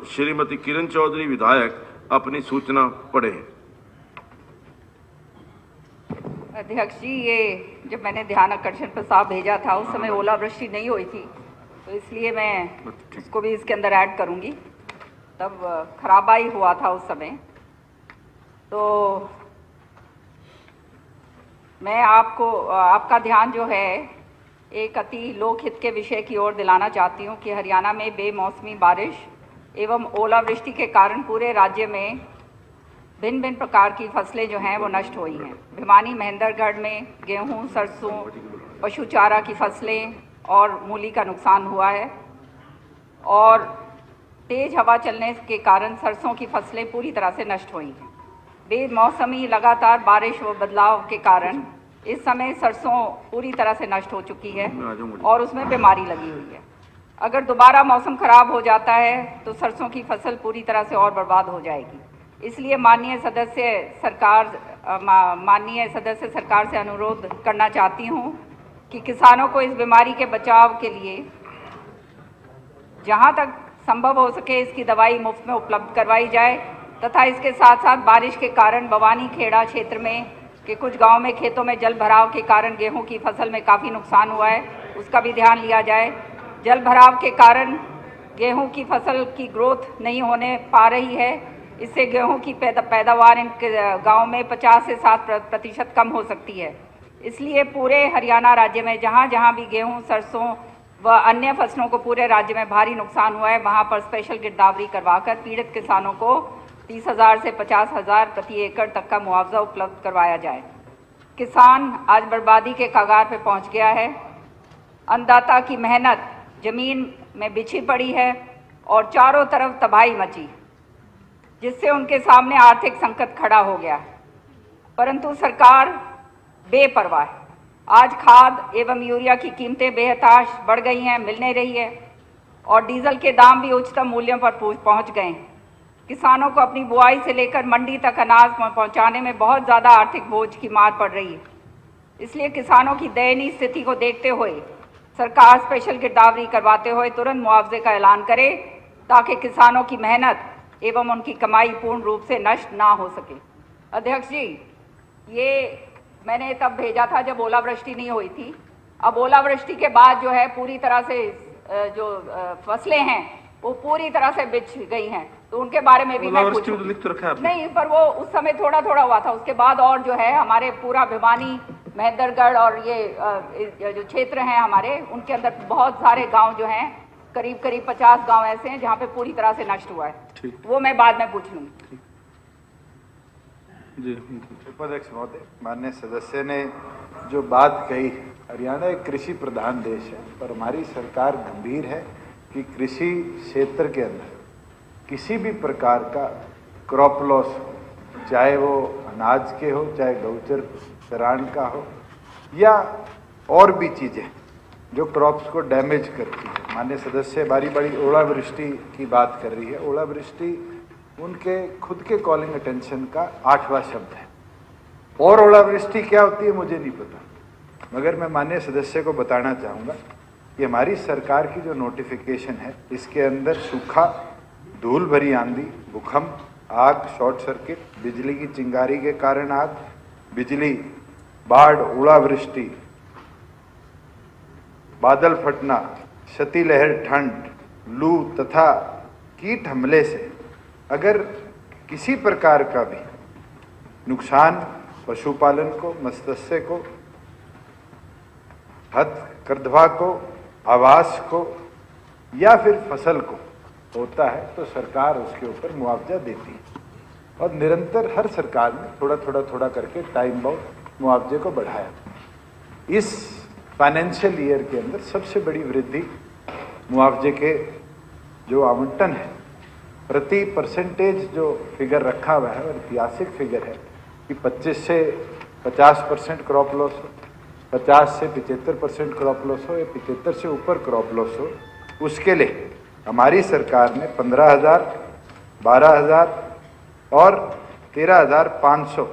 श्रीमती किरण चौधरी विधायक अपनी सूचना पढ़े। अध्यक्ष जी, ये जब मैंने ध्यान आकर्षण प्रस्ताव भेजा था उस समय ओलावृष्टि नहीं हुई थी, तो इसलिए मैं उसको भी इसके अंदर ऐड करूंगी। तब खराबाई हुआ था उस समय। तो मैं आपका ध्यान जो है एक अति लोकहित के विषय की ओर दिलाना चाहती हूँ कि हरियाणा में बेमौसमी बारिश एवं ओलावृष्टि के कारण पूरे राज्य में भिन्न भिन्न प्रकार की फसलें जो हैं वो नष्ट हुई हैं। भिवानी महेंद्रगढ़ में गेहूं, सरसों, पशु चारा की फसलें और मूली का नुकसान हुआ है और तेज हवा चलने के कारण सरसों की फसलें पूरी तरह से नष्ट हुई हैं। बेमौसमी लगातार बारिश व बदलाव के कारण इस समय सरसों पूरी तरह से नष्ट हो चुकी है और उसमें बीमारी लगी हुई है। अगर दोबारा मौसम खराब हो जाता है तो सरसों की फसल पूरी तरह से और बर्बाद हो जाएगी। इसलिए माननीय सदस्य सरकार से अनुरोध करना चाहती हूँ कि किसानों को इस बीमारी के बचाव के लिए जहाँ तक संभव हो सके इसकी दवाई मुफ्त में उपलब्ध करवाई जाए तथा इसके साथ साथ बारिश के कारण बवानी खेड़ा क्षेत्र में के कुछ गांव में खेतों में जल भराव के कारण गेहूं की फसल में काफ़ी नुकसान हुआ है, उसका भी ध्यान लिया जाए। जल भराव के कारण गेहूं की फसल की ग्रोथ नहीं होने पा रही है, इससे गेहूं की पैदावार इन गाँव में 50 से 60% कम हो सकती है। इसलिए पूरे हरियाणा राज्य में जहाँ जहाँ भी गेहूँ, सरसों व अन्य फसलों को पूरे राज्य में भारी नुकसान हुआ है, वहाँ पर स्पेशल गिरदावरी करवाकर पीड़ित किसानों को 30,000 से 50,000 प्रति एकड़ तक का मुआवजा उपलब्ध करवाया जाए। किसान आज बर्बादी के कगार पर पहुँच गया है। अन्नदाता की मेहनत जमीन में बिछी पड़ी है और चारों तरफ तबाही मची, जिससे उनके सामने आर्थिक संकट खड़ा हो गया है। परंतु सरकार बेपरवाह है। आज खाद एवं यूरिया की कीमतें बेहताश बढ़ गई हैं, मिल नहीं रही है और डीजल के दाम भी उच्चतम मूल्यों पर पहुंच गए हैं। किसानों को अपनी बुआई से लेकर मंडी तक अनाज पहुंचाने में बहुत ज़्यादा आर्थिक बोझ की मार पड़ रही है। इसलिए किसानों की दयनीय स्थिति को देखते हुए सरकार स्पेशल गिरदावरी करवाते हुए तुरंत मुआवजे का ऐलान करे ताकि किसानों की मेहनत एवं उनकी कमाई पूर्ण रूप से नष्ट ना हो सके। अध्यक्ष जी, ये मैंने तब भेजा था जब ओलावृष्टि नहीं हुई थी। अब ओलावृष्टि के बाद जो है पूरी तरह से जो फसलें हैं वो पूरी तरह से बिछ गई हैं, तो उनके बारे में भी मैं पूछूं। लिख तो रखा है आपने? नहीं, पर वो उस समय थोड़ा थोड़ा हुआ था। उसके बाद और जो है हमारे पूरा भिवानी महेंद्रगढ़ और ये जो क्षेत्र हैं हमारे, उनके अंदर बहुत सारे गाँव जो हैं, करीब 50 गाँव ऐसे हैं जहाँ पे पूरी तरह से नष्ट हुआ है। वो मैं बाद में पूछ लूँगी। उपाध्यक्ष महोदय, माननीय सदस्य ने जो बात कही, हरियाणा एक कृषि प्रधान देश है और हमारी सरकार गंभीर है कि कृषि क्षेत्र के अंदर किसी भी प्रकार का क्रॉप लॉस हो, चाहे वो अनाज के हो, चाहे गौचर चरान का हो या और भी चीज़ें जो क्रॉप्स को डैमेज करती है। माननीय सदस्य बारी बारी ओलावृष्टि की बात कर रही है। ओलावृष्टि उनके खुद के कॉलिंग अटेंशन का 8वां शब्द है। और ओलावृष्टि क्या होती है मुझे नहीं पता, मगर मैं माननीय सदस्य को बताना चाहूँगा कि हमारी सरकार की जो नोटिफिकेशन है इसके अंदर सूखा, धूल भरी आंधी, भूकंप, आग, शॉर्ट सर्किट, बिजली की चिंगारी के कारण आग, बिजली, बाढ़, ओलावृष्टि, बादल फटना, शीतलहर, ठंड, लू तथा कीट हमले से अगर किसी प्रकार का भी नुकसान पशुपालन को, मत्स्य को, हथकरघा को, आवास को या फिर फसल को होता है तो सरकार उसके ऊपर मुआवजा देती है और निरंतर हर सरकार ने थोड़ा करके टाइम बाउंड मुआवजे को बढ़ाया। इस फाइनेंशियल ईयर के अंदर सबसे बड़ी वृद्धि मुआवजे के जो आवंटन है प्रति परसेंटेज जो फिगर रखा हुआ है और ऐतिहासिक फिगर है कि 25 से 50% क्रॉप लॉस हो, 50 से 75% क्रॉप लॉस हो या 75 से ऊपर क्रॉप लॉस हो, उसके लिए हमारी सरकार ने 15,000, 12,000 और 13,500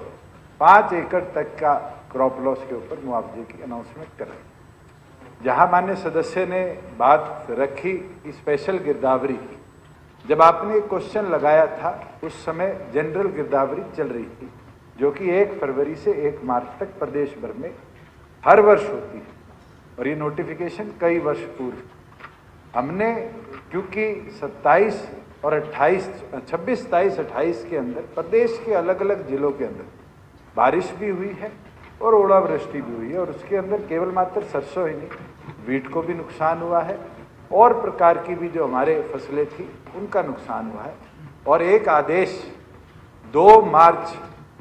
5 एकड़ तक का क्रॉप लॉस के ऊपर मुआवजे की अनाउंसमेंट कर रही। जहां माननीय सदस्य ने बात रखी स्पेशल गिरदावरी की, जब आपने एक क्वेश्चन लगाया था उस समय जनरल गिरदावरी चल रही थी, जो कि 1 फरवरी से 1 मार्च तक प्रदेश भर में हर वर्ष होती है, और ये नोटिफिकेशन कई वर्ष पूर्व हमने, क्योंकि 27 और 28, 26, 27, 28 के अंदर प्रदेश के अलग अलग जिलों के अंदर बारिश भी हुई है और ओलावृष्टि भी हुई है, और उसके अंदर केवल मात्र सरसों ही नहीं, वीट को भी नुकसान हुआ है और प्रकार की भी जो हमारे फसलें थी उनका नुकसान हुआ है। और एक आदेश 2 मार्च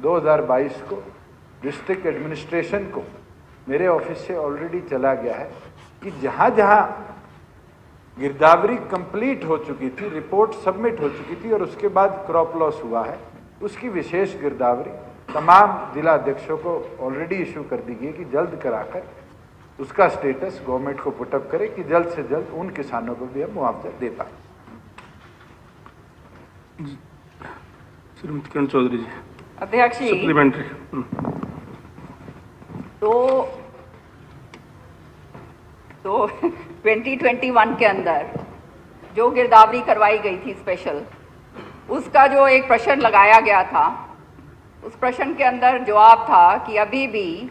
2022 को डिस्ट्रिक्ट एडमिनिस्ट्रेशन को मेरे ऑफिस से ऑलरेडी चला गया है कि जहाँ जहाँ गिरदावरी कंप्लीट हो चुकी थी, रिपोर्ट सबमिट हो चुकी थी और उसके बाद क्रॉप लॉस हुआ है, उसकी विशेष गिरदावरी तमाम जिला अध्यक्षों को ऑलरेडी इशू कर दी गई कि जल्द कराकर उसका स्टेटस गवर्नमेंट को पुटअप करे कि जल्द से जल्द उन किसानों को भी हम मुआवजा दे पाए। श्रीमती किरण चौधरी जी, अध्यक्ष जी, सप्लीमेंट्री। तो 2021 के अंदर जो गिरदावरी करवाई गई थी स्पेशल, उसका जो एक प्रश्न लगाया गया था, उस प्रश्न के अंदर जवाब था कि अभी भी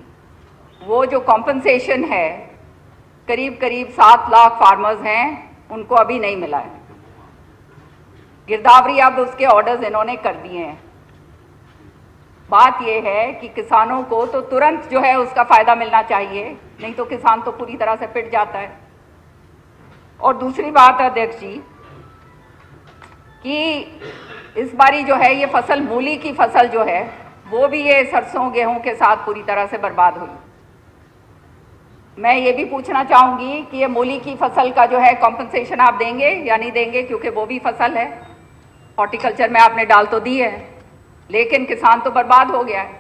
वो जो कॉम्पनसेशन है, करीब करीब 7 लाख फार्मर्स हैं, उनको अभी नहीं मिला है। गिरदावरी अब उसके ऑर्डर्स इन्होंने कर दिए हैं। बात यह है कि किसानों को तो तुरंत जो है उसका फायदा मिलना चाहिए, नहीं तो किसान तो पूरी तरह से पिट जाता है। और दूसरी बात अध्यक्ष जी कि इस बारी जो है ये फसल, मूली की फसल जो है वो भी ये सरसों गेहूं के साथ पूरी तरह से बर्बाद हुई। मैं ये भी पूछना चाहूंगी कि ये मूली की फसल का जो है कॉम्पनसेशन आप देंगे या नहीं देंगे, क्योंकि वो भी फसल है, हॉर्टिकल्चर में आपने डाल तो दी है, लेकिन किसान तो बर्बाद हो गया है।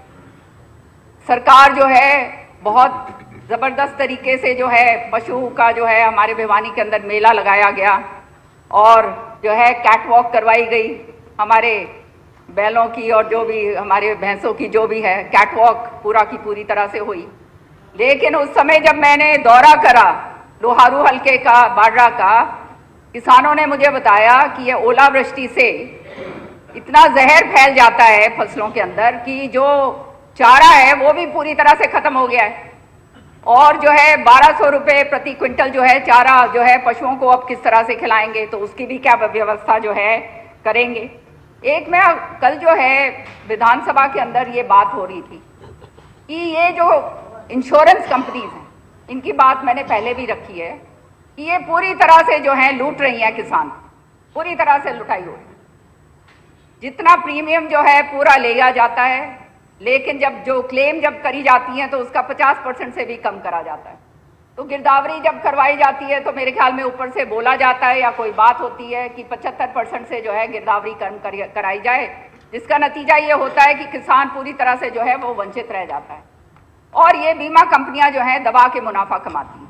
सरकार जो है बहुत ज़बरदस्त तरीके से जो है पशु का जो है हमारे भिवानी के अंदर मेला लगाया गया और जो है कैटवॉक करवाई गई, हमारे बैलों की और जो भी हमारे भैंसों की जो भी है कैटवॉक पूरा की पूरी तरह से हुई। लेकिन उस समय जब मैंने दौरा करा लोहारू हलके का, बाड्रा का, किसानों ने मुझे बताया कि ये ओलावृष्टि से इतना जहर फैल जाता है फसलों के अंदर कि जो चारा है वो भी पूरी तरह से खत्म हो गया है, और जो है 1200 रुपये प्रति क्विंटल जो है चारा जो है पशुओं को अब किस तरह से खिलाएंगे, तो उसकी भी क्या व्यवस्था जो है करेंगे। एक मैं कल जो है विधानसभा के अंदर ये बात हो रही थी कि ये जो इंश्योरेंस कंपनीज हैं, इनकी बात मैंने पहले भी रखी है कि ये पूरी तरह से जो है लूट रही हैं किसान, पूरी तरह से लुटाई हो रही। जितना प्रीमियम जो है पूरा लिया जाता है, लेकिन जब जो क्लेम जब करी जाती हैं तो उसका 50% से भी कम करा जाता है। तो गिरदावरी जब करवाई जाती है तो मेरे ख्याल में ऊपर से बोला जाता है या कोई बात होती है कि 75% से जो है गिरदावरी कराई जाए, जिसका नतीजा ये होता है कि किसान पूरी तरह से जो है वो वंचित रह जाता है और ये बीमा कंपनियां जो हैं दबा के मुनाफा कमाती हैं।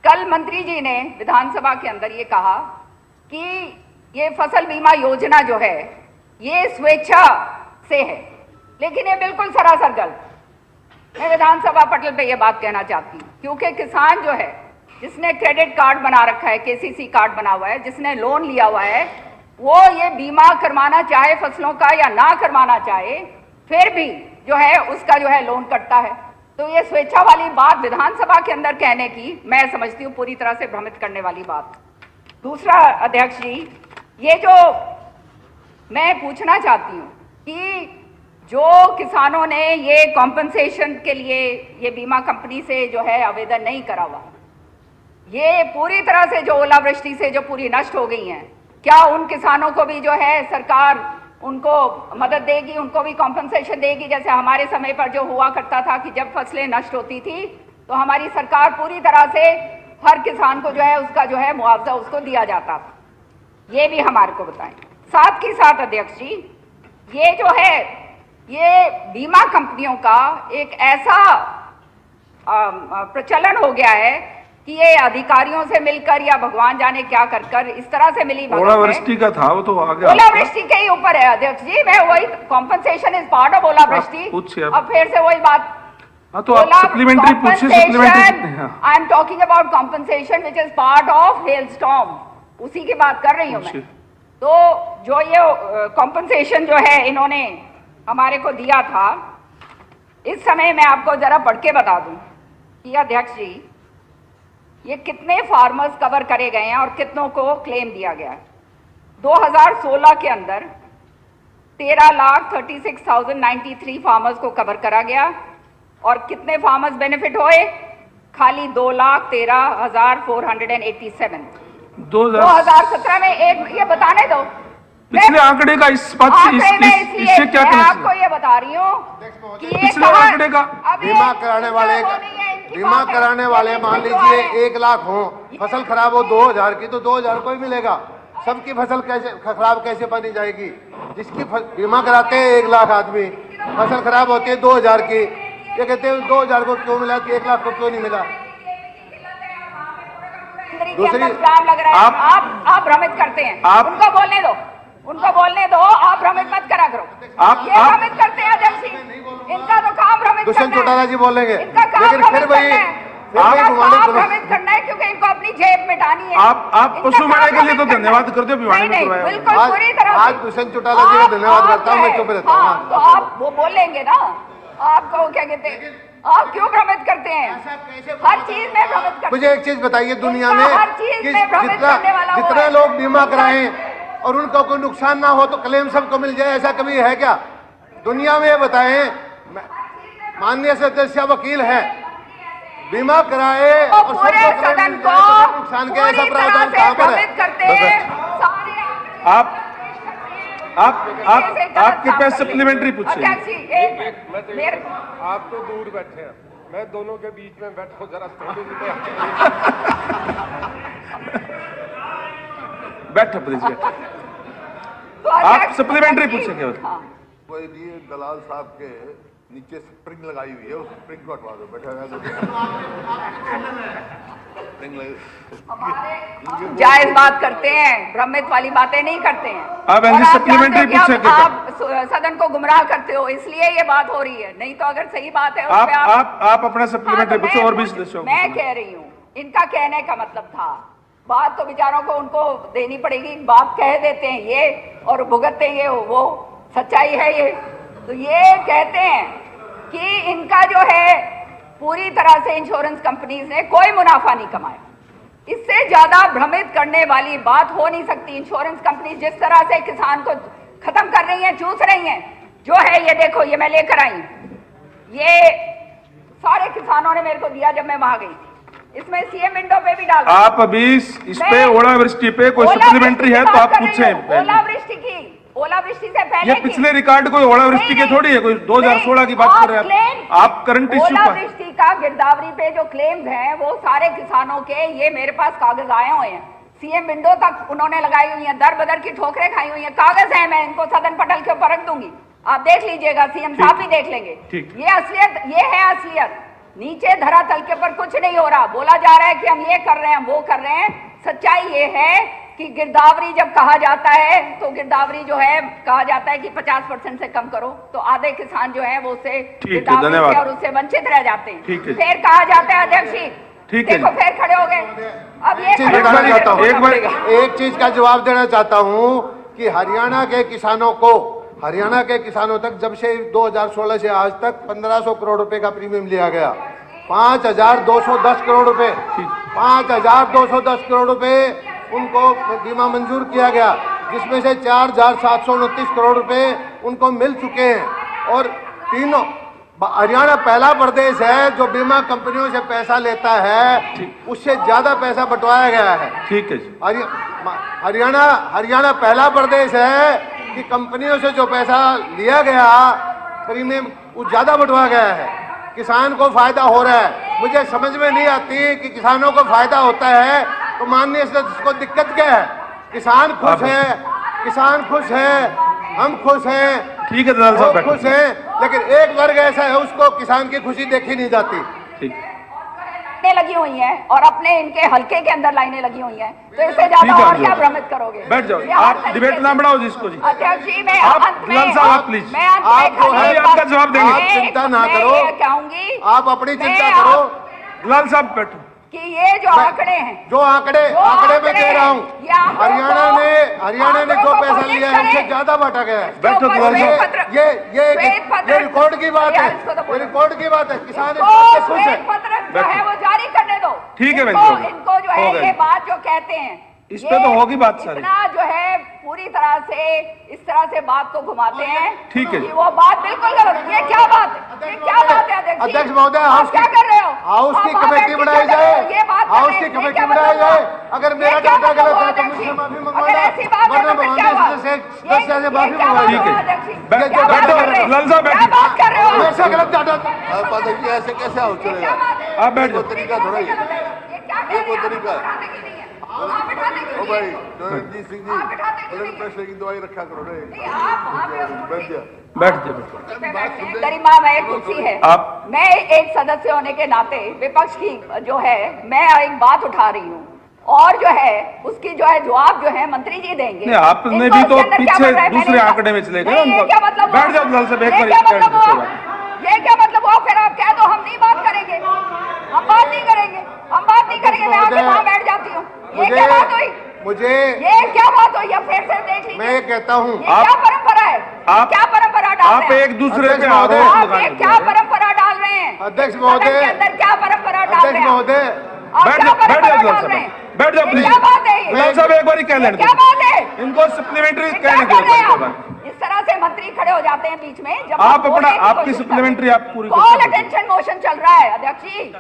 कल मंत्री जी ने विधानसभा के अंदर ये कहा कि ये फसल बीमा योजना जो है ये स्वेच्छा से है, लेकिन ये बिल्कुल सरासर गलत। मैं विधानसभा पटल पे ये बात कहना चाहती हूँ, क्योंकि किसान जो है जिसने क्रेडिट कार्ड बना रखा है, केसीसी कार्ड बना हुआ है, जिसने लोन लिया हुआ है, वो ये बीमा करवाना चाहे फसलों का या ना करवाना चाहे, फिर भी जो है उसका जो है लोन कटता है। तो ये स्वेच्छा वाली बात विधानसभा के अंदर कहने की मैं समझती हूँ पूरी तरह से भ्रमित करने वाली बात। दूसरा अध्यक्ष जी, ये जो मैं पूछना चाहती हूँ कि जो किसानों ने ये कॉम्पनसेशन के लिए ये बीमा कंपनी से जो है आवेदन नहीं करा हुआ, ये पूरी तरह से जो ओलावृष्टि से जो पूरी नष्ट हो गई हैं, क्या उन किसानों को भी जो है सरकार उनको मदद देगी, उनको भी कॉम्पनसेशन देगी? जैसे हमारे समय पर जो हुआ करता था कि जब फसलें नष्ट होती थी तो हमारी सरकार पूरी तरह से हर किसान को जो है उसका जो है मुआवजा उसको दिया जाता था। ये भी हमारे को बताएं। साथ ही साथ अध्यक्ष जी, ये जो है ये बीमा कंपनियों का एक ऐसा प्रचलन हो गया है कि ये अधिकारियों से मिलकर या भगवान जाने क्या कर कर इस तरह से मिली भगत है। ओलावृष्टि का था वो तो आगे, ओलावृष्टि के ही ऊपर है अध्यक्ष जी। मैं वही कॉम्पनसेशन इज पार्ट ऑफ ओलावृष्टि। अब फिर से वही बात, हाँ तो आप सप्लीमेंट्री पूछिए। Supplementary I am talking about compensation which is part of hell storm, उसी की बात कर रही हूँ मैं। तो जो ये कॉम्पनसेशन जो है इन्होंने हमारे को दिया था, इस समय मैं आपको जरा पढ़ के बता दूं कि अध्यक्ष जी ये कितने फार्मर्स कवर करे गए हैं और कितनों को क्लेम दिया गया है। 2016 के अंदर 13,36,093 फार्मर्स को कवर करा गया और कितने फार्मर्स बेनिफिट हुए? खाली 2,13,487। 2017 में एक ये बताने दो पिछले आंकड़े का इस बात से इससे क्या मैं आपको ये बता रही हूँ कि पिछले आंकड़े का बीमा कराने वाले मान लीजिए 1 लाख हो, फसल खराब हो 2,000 की तो 2,000 को ही मिलेगा। सबकी फसल कैसे खराब कैसे बनी जाएगी? जिसकी बीमा कराते हैं 1 लाख आदमी, फसल खराब होती है 2,000 की, ये कहते हैं 2,000 को क्यों मिला कि 1 लाख को क्यों नहीं मिला? दूसरी लग रहा है आप भ्रमित करते हैं। उनको बोलने दो, आप भ्रमित मत करा करो। ये भ्रमित करते हैं अध्यक्ष जी, इनका तो काम भ्रमित करना है। दुष्यंत चौटाला जी बोलेंगे, इनका काम लेकिन फिर वही भ्रमित करना है क्योंकि इनको अपनी जेब मिटानी है। आप पशु मेले के लिए तो धन्यवाद करते हो, बिल्कुल पूरी तरह। आज दुष्यंत चौटाला जी का धन्यवाद करता हूँ, मैं चुप रहता हूँ। तो आप वो बोलेंगे ना, आपको क्या कहते हैं, आप क्यों भ्रमित करते हैं? हर चीज में भ्रमित करते हैं। मुझे एक चीज बताइए, दुनिया में हर चीज में भ्रमित करने वाला जितने लोग बीमा कराएं और उनको कोई नुकसान ना हो तो क्लेम सबको मिल जाए, ऐसा कभी है क्या दुनिया में? बताएं। माननीय सदस्य वकील है, बीमा कराए और पूरे सदन को नुकसान के ऐसा प्रावधान कहाँ पर है? करते हैं आपके पास सप्लीमेंट्री पूछिए। आप तो दूर बैठे हैं, मैं दोनों के बीच में बैठो जरा थोड़ी सी बैठो प्लीज बैठो। आप सप्लीमेंट्री पूछेंगे। कोई दिए दलाल साहब के नीचे स्प्रिंग लगाई हुई है, उस स्प्रिंग को हटवा दो। बैठा जायज बात करते हैं, भ्रमित वाली बातें नहीं करते हैं। आप सप्लीमेंट्री पूछेंगे। आप सदन को गुमराह करते हो, इसलिए ये बात हो रही है। नहीं तो अगर सही बात है आप अपना सप्लीमेंट्री पूछो। और भी मैं कह रही हूँ, इनका कहने का मतलब था, बात तो बेचारों को उनको देनी पड़ेगी, बात कह देते हैं ये और भुगतते ये वो, सच्चाई है ये। तो ये कहते हैं कि इनका जो है पूरी तरह से इंश्योरेंस कंपनीज ने कोई मुनाफा नहीं कमाया। इससे ज्यादा भ्रमित करने वाली बात हो नहीं सकती। इंश्योरेंस कंपनी जिस तरह से किसान को खत्म कर रही हैं, चूस रही हैं, जो है ये देखो, ये मैं लेकर आई, ये सारे किसानों ने मेरे को दिया जब मैं वहां गई, इसमें सीएम विंडो पे भी डाल। आप अभी इस पे ओलावृष्टि पे कोई सप्लीमेंट्री है तो आप पूछें। ओलावृष्टि की, ओलावृष्टि से पहले ये पिछले रिकॉर्ड कोई ओलावृष्टि के थोड़ी है, कोई 2016 की बात कर रहे हैं आप करंट इश्यू पर। ओलावृष्टि का गिरदावरी पे जो क्लेम्स हैं वो सारे किसानों के, ये मेरे पास कागज आए हुए हैं, सीएम विंडो तक उन्होंने लगाई हुई है, दर बदर की ठोकरें खाई हुई हैं, कागज है, मैं इनको सदन पटल के ऊपर रख दूंगी, आप देख लीजिएगा, सीएम साहब भी देख लेंगे। ये असलियत, ये है असलियत। नीचे धरातल के ऊपर कुछ नहीं हो रहा। बोला जा रहा है कि हम ये कर रहे हैं, वो कर रहे हैं। सच्चाई ये है कि गिरदावरी जब कहा जाता है तो गिरदावरी जो है कहा जाता है कि 50% से कम करो, तो आधे किसान जो है वो उससे गिरदावरी से और उससे वंचित रह जाते हैं। फिर कहा जाता है अध्यक्ष जी, देखो फिर खड़े हो गए। अब ये एक चीज का जवाब देना चाहता हूँ कि हरियाणा के किसानों तक जब से 2016 से आज तक 1500 करोड़ रुपए का प्रीमियम लिया गया, 5,210 करोड़ रुपए, 5,210 करोड़ रुपए उनको बीमा मंजूर किया गया, जिसमें से 4,729 करोड़ रुपए उनको मिल चुके हैं। और तीनों, हरियाणा पहला प्रदेश है जो बीमा कंपनियों से पैसा लेता है, उससे ज्यादा पैसा बंटवाया गया है। ठीक है जी। हरियाणा पहला प्रदेश है कि कंपनियों से जो पैसा लिया गया प्रीमियम वो ज्यादा बंटवाया गया है, किसान को फायदा हो रहा है। मुझे समझ में नहीं आती कि किसानों को फायदा होता है तो माननीय सदस्य को दिक्कत क्या है? किसान खुश है, हम खुश हैं, ठीक है दलाल साहब, खुश हैं, लेकिन एक वर्ग ऐसा है उसको किसान की खुशी देखी नहीं जाती। ठीक लगी हुई हैं और अपने इनके हल्के के अंदर लाइनें लगी हुई हैं, तो इससे ज्यादा और क्या भ्रमित करोगे? बैठ जाओ, आप डिबेट ना बढ़ाओ जिसको जी। अध्यक्ष जी, मैं दलाल साहब आप प्लीज, आप जो है आपका जवाब देंगे। आप चिंता ना करो, कहूंगी, आप अपनी चिंता करो। दलाल साहब बैठो। कि ये जो आंकड़े हैं, जो आंकड़े मैं कह रहा हूँ, हरियाणा ने जो पैसा लिया है उससे ज्यादा बांटा गया है। ये रिकॉर्ड की बात है, ये रिकॉर्ड की बात है। किसान श्वेत पत्र जो है वो जारी करने दो। ठीक है, इनको जो है ये बात जो कहते हैं इस पे तो होगी बात सारी। इतना जो है पूरी तरह से इस तरह से बात को घुमाते हैं। ठीक है, वो बात बिल्कुल गलत। ये क्या बात है, ये क्या बात है अध्यक्ष महोदय? क्या कर रहे हो? हाउस की कमेटी बनाई जाए, हाउस की कमेटी बनाई जाए। अगर मेरा डाटा गलत है तो मुझसे माफी मंगवाना, वरना भवन से सदस्य से माफी मंगवाइए। बात कर रहे हो? हमेशा गलत डाटा। ऐसे कैसे हाउस चलेगा? आप बैठ जाओ। तरीका थोड़ा ही ये वो तरीका ओ भाई रणजीत सिंह जी, ब्लड प्रेशर की दवाई रखा करो रे। बैठ जाओ। गरिमा में कुर्सी है। आप मैं एक सदस्य होने के नाते विपक्ष की जो है मैं एक बात उठा रही हूँ और जो है उसकी जो है जवाब जो है मंत्री जी देंगे। नहीं, आपने भी तो पीछे दूसरे आंकड़े में चले गए। क्या मतलब? बैठ जाओ लाल साहब, ये क्या मतलब हुआ? फिर आप कह दो हम नहीं बात करेंगे, हम बात नहीं करेंगे, हम बात नहीं करेंगे। मैं आके वहाँ बैठ जाती हूँ। ये क्या बात हुई? ये क्या बात हुई? फिर से देख लीजिए। मैं कहता हूँ क्या परंपरा है? क्या परंपरा डाल आप एक दूसरे पे आप क्या परंपरा डाल रहे हैं? अध्यक्ष महोदय, अंदर क्या परंपरा डाल रहे हैं? महोदय बैठ जाओ प्लीज। क्या बात है? लाल साहब एक बार कह लेने क्या बात है? इनको सप्लीमेंट्री कहने के इस तरह से मंत्री खड़े हो जाते हैं बीच में जब आप अपना आपकी सप्लीमेंट्री आप पूरी कॉल अटेंशन मोशन चल रहा है। अध्यक्ष जी,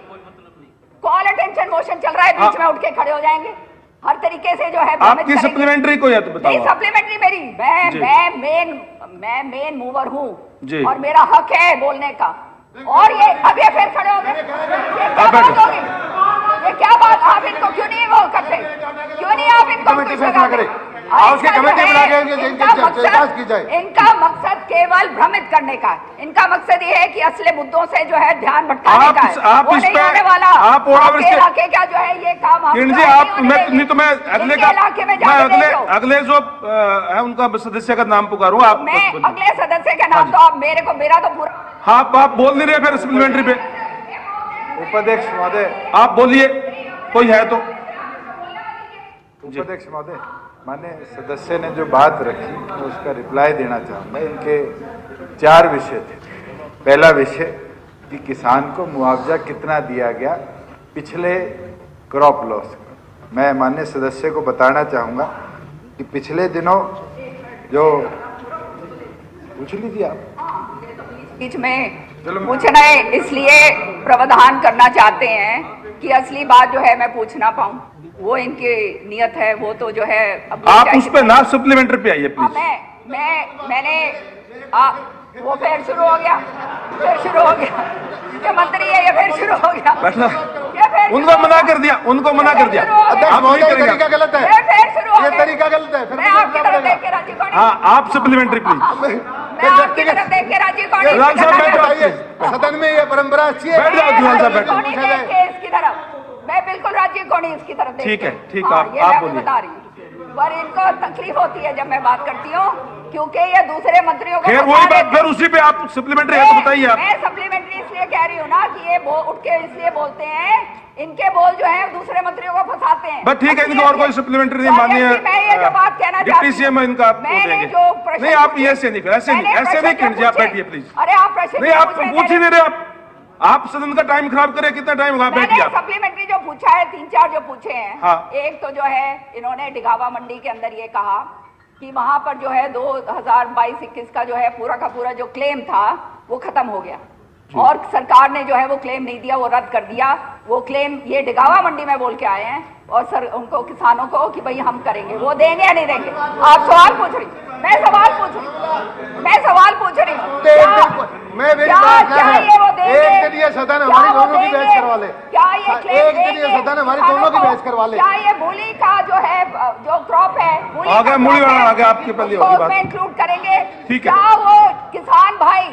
कॉल अटेंशन मोशन चल रहा है, बीच में उठ के खड़े हो जाएंगे हर तरीके से जो है। आपकी सप्लीमेंट्री को या तो बताओ। नहीं, सप्लीमेंट्री मेरी, मैं मेन मूवर हूँ और मेरा हक है बोलने का। और ये अब ये फिर खड़े हो गए, ये क्या बात होगी? ये क्या बात? आप इनको क्यों नहीं वो करते? क्यों नहीं आप इनको कमेटी फैसला करे? हाउस की कमेटी बना के जांच की जाए। इनका मकसद केवल भ्रमित करने का, इनका मकसद ये है कि असली मुद्दों से जो है ध्यान भटकाने का है। आप इस पे वाला आप इलाके का जो है ये काम किरण जी आप नहीं तो मैं अगले का अगले जो है उनका सदस्य का नाम पुकारूं। आप मैं अगले सदस्य का नाम तो आप मेरा तो पूरा। हाँ, आप बोल नहीं रहे फिर सप्लीमेंट्री पे। उपाध्यक्ष महोदय, आप बोलिए, कोई है तो। उपाध्यक्ष महोदय, माननीय सदस्य ने जो बात रखी मैं उसका रिप्लाई देना चाहूँगा। इनके 4 विषय थे। पहला विषय कि किसान को मुआवजा कितना दिया गया पिछले क्रॉप लॉस का। मैं माननीय सदस्य को बताना चाहूँगा कि पिछले दिनों जो पूछ लीजिए आप बीच में पूछना है, इसलिए प्रावधान करना चाहते हैं कि असली बात जो है मैं पूछ ना पाऊँ। वो इनकी नियत है, वो तो जो है आप उस पे ना सप्लीमेंट्री पे आइए प्लीज। मैंने वो फिर शुरू हो गया, ये मंत्री है, ये फिर शुरू हो गया। उनको मना कर दिया, उनको मना कर दिया। तरीका गलत है, ये तरीका गलत है। मैं आपकी तरफ देख के राजी कौन? हाँ, आप सप्लीमेंट्री प्लीज। मैं आपकी तरफ देख के राजी कौन? सदन में ये परंपरा अच्छी है। बैठ जाओ लाल साहब, बैठो। इसकी तरफ मैं बिल्कुल राजी कौन इसकी तरफ देख। ठीक है, ठीक है, आप बोलिए। बता रही हूँ पर इनको तकलीफ होती है जब मैं बात करती हूँ क्योंकि ये दूसरे मंत्रियों को खैर वही बात, फिर उसी पे आप सप्लीमेंट्री है तो बताइए आप। मैं सप्लीमेंट्री इसलिए कह रही हूँ ना कि ये उठ के इसलिए बोलते हैं, इनके बोल जो है दूसरे मंत्रियों को फंसाते हैं। बस ठीक है, इनको और कोई सप्लीमेंट्री नहीं माननी है। मैं ये जो बात कहना चाहती हूँ, सीएम इनका आप देंगे। नहीं, आप ऐसे नहीं, ऐसे नहीं कीजिए, आप बैठिए प्लीज। अरे आप प्रश्न नहीं, आप पूछ ही नहीं रहे। आप सदन का टाइम खराब करें, कितना टाइम होगा? बैठिए। सप्लीमेंट्री जो पूछा है, 3-4 जो पूछे हैं। हाँ। एक तो जो है इन्होंने डिगावा मंडी के अंदर ये कहा कि वहां पर जो है 2022-21 का जो है पूरा का पूरा जो क्लेम था वो खत्म हो गया और सरकार ने जो है वो क्लेम नहीं दिया, वो रद्द कर दिया। वो क्लेम ये डिगावा मंडी में बोल के आए हैं और सर उनको किसानों को कि भाई हम करेंगे, वो देंगे या नहीं देंगे? आप सवाल पूछ रही, मैं सवाल पूछ रही एक दिन ये सदन हमारी दोनों की बहस करवा ले। एक दिन ये सदन हमारी दोनों की बहस करवा ले। क्या ये मूली का जो है जो क्रॉप है मूली वाला आ गया आपके पहले होगी बात, उसमें इंक्लूड करेंगे? ठीक है। क्या वो किसान भाई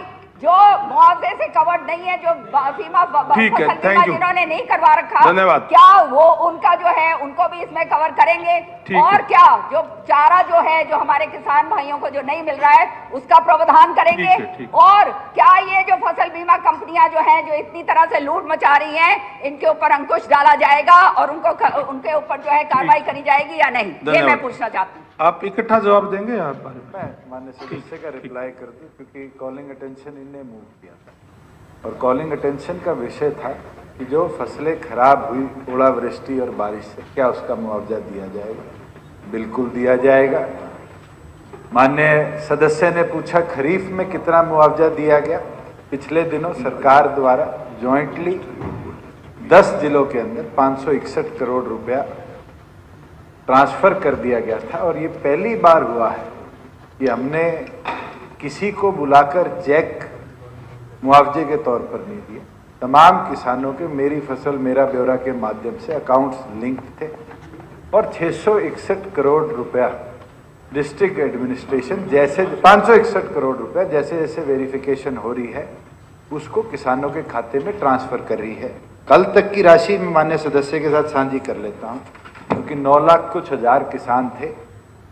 जो मुआवजे से कवर्ड नहीं है, जो बीमा ठीक है, फसल थैंक बीमा यू। जिन्होंने नहीं करवा रखा, धन्यवाद। क्या वो उनका जो है उनको भी इसमें कवर करेंगे? ठीक और है। क्या जो चारा जो है जो हमारे किसान भाइयों को जो नहीं मिल रहा है उसका प्रावधान करेंगे? ठीक है। और क्या ये जो फसल बीमा कंपनियां जो हैं जो इतनी तरह से लूट मचा रही हैं, इनके ऊपर अंकुश डाला जाएगा और उनके ऊपर जो है कार्रवाई करी जाएगी या नहीं? ये मैं पूछना चाहती हूँ। आप इकट्ठा जवाब देंगे आप? मैं माननीय सदस्य का रिप्लाई कर दूं, क्योंकि कॉलिंग अटेंशन इनने मूव किया था और कॉलिंग अटेंशन का विषय था कि जो फसलें खराब हुई ओलावृष्टि और बारिश से, क्या उसका मुआवजा दिया जाएगा? बिल्कुल दिया जाएगा। माननीय सदस्य ने पूछा खरीफ में कितना मुआवजा दिया गया। पिछले दिनों सरकार द्वारा जॉइंटली 10 जिलों के अंदर 561 करोड़ रुपया ट्रांसफर कर दिया गया था और ये पहली बार हुआ है कि हमने किसी को बुलाकर चेक मुआवजे के तौर पर नहीं दिया। तमाम किसानों के मेरी फसल मेरा ब्यौरा के माध्यम से अकाउंट्स लिंक थे और 661 करोड़ रुपया डिस्ट्रिक्ट एडमिनिस्ट्रेशन जैसे 561 करोड़ रुपया जैसे जैसे वेरिफिकेशन हो रही है उसको किसानों के खाते में ट्रांसफर कर रही है। कल तक की राशि मैं माननीय सदस्य के साथ साझी कर लेता हूँ, क्योंकि 9 लाख कुछ हजार किसान थे।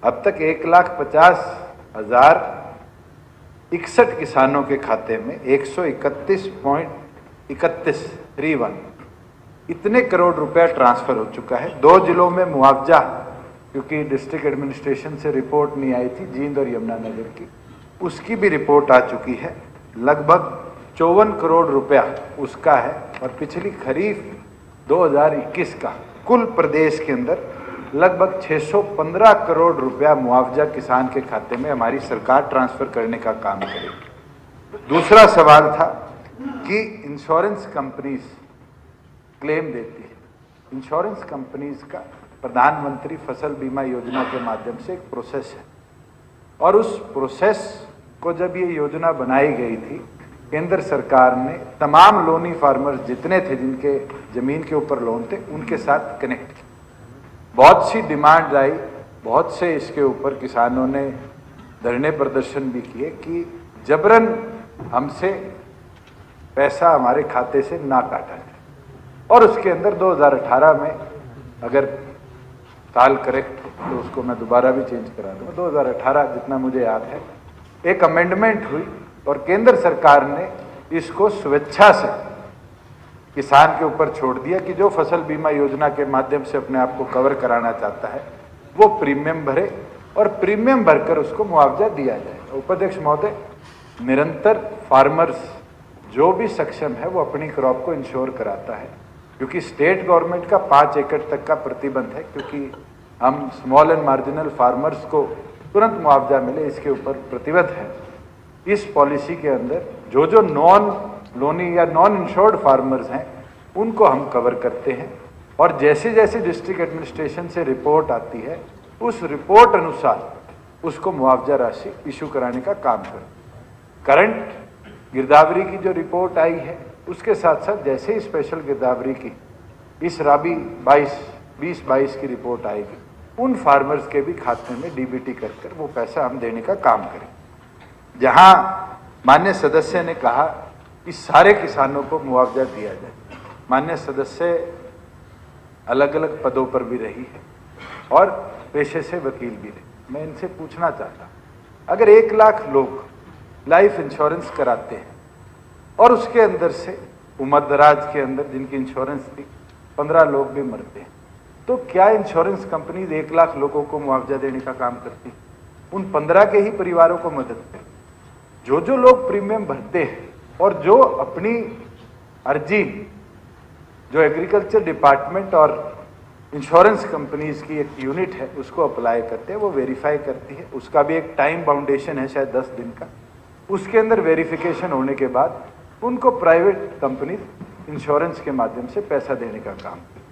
अब तक 1,50,061 किसानों के खाते में 131.31 इतने करोड़ रुपया ट्रांसफर हो चुका है। 2 जिलों में मुआवजा, क्योंकि डिस्ट्रिक्ट एडमिनिस्ट्रेशन से रिपोर्ट नहीं आई थी जींद और यमुनानगर की, उसकी भी रिपोर्ट आ चुकी है। लगभग 54 करोड़ रुपया उसका है और पिछली खरीफ 2021 का कुल प्रदेश के अंदर लगभग 615 करोड़ रुपया मुआवजा किसान के खाते में हमारी सरकार ट्रांसफर करने का काम करेगी। दूसरा सवाल था कि इंश्योरेंस कंपनीज क्लेम देती है। इंश्योरेंस कंपनीज का प्रधानमंत्री फसल बीमा योजना के माध्यम से एक प्रोसेस है और उस प्रोसेस को जब ये योजना बनाई गई थी, केंद्र सरकार ने तमाम लोनी फार्मर्स जितने थे जिनके जमीन के ऊपर लोन थे उनके साथ कनेक्ट किया। बहुत सी डिमांड आई, बहुत से इसके ऊपर किसानों ने धरने प्रदर्शन भी किए कि जबरन हमसे पैसा हमारे खाते से ना काटा जाए। और उसके अंदर 2018 में, अगर साल करेक्ट हो तो उसको मैं दोबारा भी चेंज करा दूंगा, 2018 जितना मुझे याद है, एक अमेंडमेंट हुई और केंद्र सरकार ने इसको स्वेच्छा से किसान के ऊपर छोड़ दिया कि जो फसल बीमा योजना के माध्यम से अपने आप को कवर कराना चाहता है वो प्रीमियम भरे और प्रीमियम भरकर उसको मुआवजा दिया जाए। उपाध्यक्ष महोदय, निरंतर फार्मर्स जो भी सक्षम है वो अपनी क्रॉप को इंश्योर कराता है, क्योंकि स्टेट गवर्नमेंट का 5 एकड़ तक का प्रतिबंध है, क्योंकि हम स्मॉल एंड मार्जिनल फार्मर्स को तुरंत मुआवजा मिले इसके ऊपर प्रतिबद्ध है। इस पॉलिसी के अंदर जो जो नॉन लोनी या नॉन इंश्योर्ड फार्मर्स हैं उनको हम कवर करते हैं और जैसे जैसे डिस्ट्रिक्ट एडमिनिस्ट्रेशन से रिपोर्ट आती है उस रिपोर्ट अनुसार उसको मुआवजा राशि इशू कराने का काम करते हैं। करंट गिरदावरी की जो रिपोर्ट आई है उसके साथ साथ जैसे ही स्पेशल गिरदावरी की इस राबी 2022 की रिपोर्ट आएगी, उन फार्मर्स के भी खाते में डीबीटी कर वो पैसा हम देने का काम करें। जहां माननीय सदस्य ने कहा कि सारे किसानों को मुआवजा दिया जाए, माननीय सदस्य अलग अलग पदों पर भी रही है और पेशे से वकील भी रही। मैं इनसे पूछना चाहता, अगर 1 लाख लोग लाइफ इंश्योरेंस कराते हैं और उसके अंदर से उम्र दराज के अंदर जिनकी इंश्योरेंस थी 15 लोग भी मरते हैं, तो क्या इंश्योरेंस कंपनीज 1 लाख लोगों को मुआवजा देने का काम करती? उन 15 के ही परिवारों को मदद करती। जो जो लोग प्रीमियम भरते हैं और जो अपनी अर्जी जो एग्रीकल्चर डिपार्टमेंट और इंश्योरेंस कंपनीज की एक यूनिट है उसको अप्लाई करते हैं, वो वेरीफाई करती है। उसका भी एक टाइम बाउंडेशन है, शायद 10 दिन का। उसके अंदर वेरिफिकेशन होने के बाद उनको प्राइवेट कंपनी इंश्योरेंस के माध्यम से पैसा देने का काम करती है।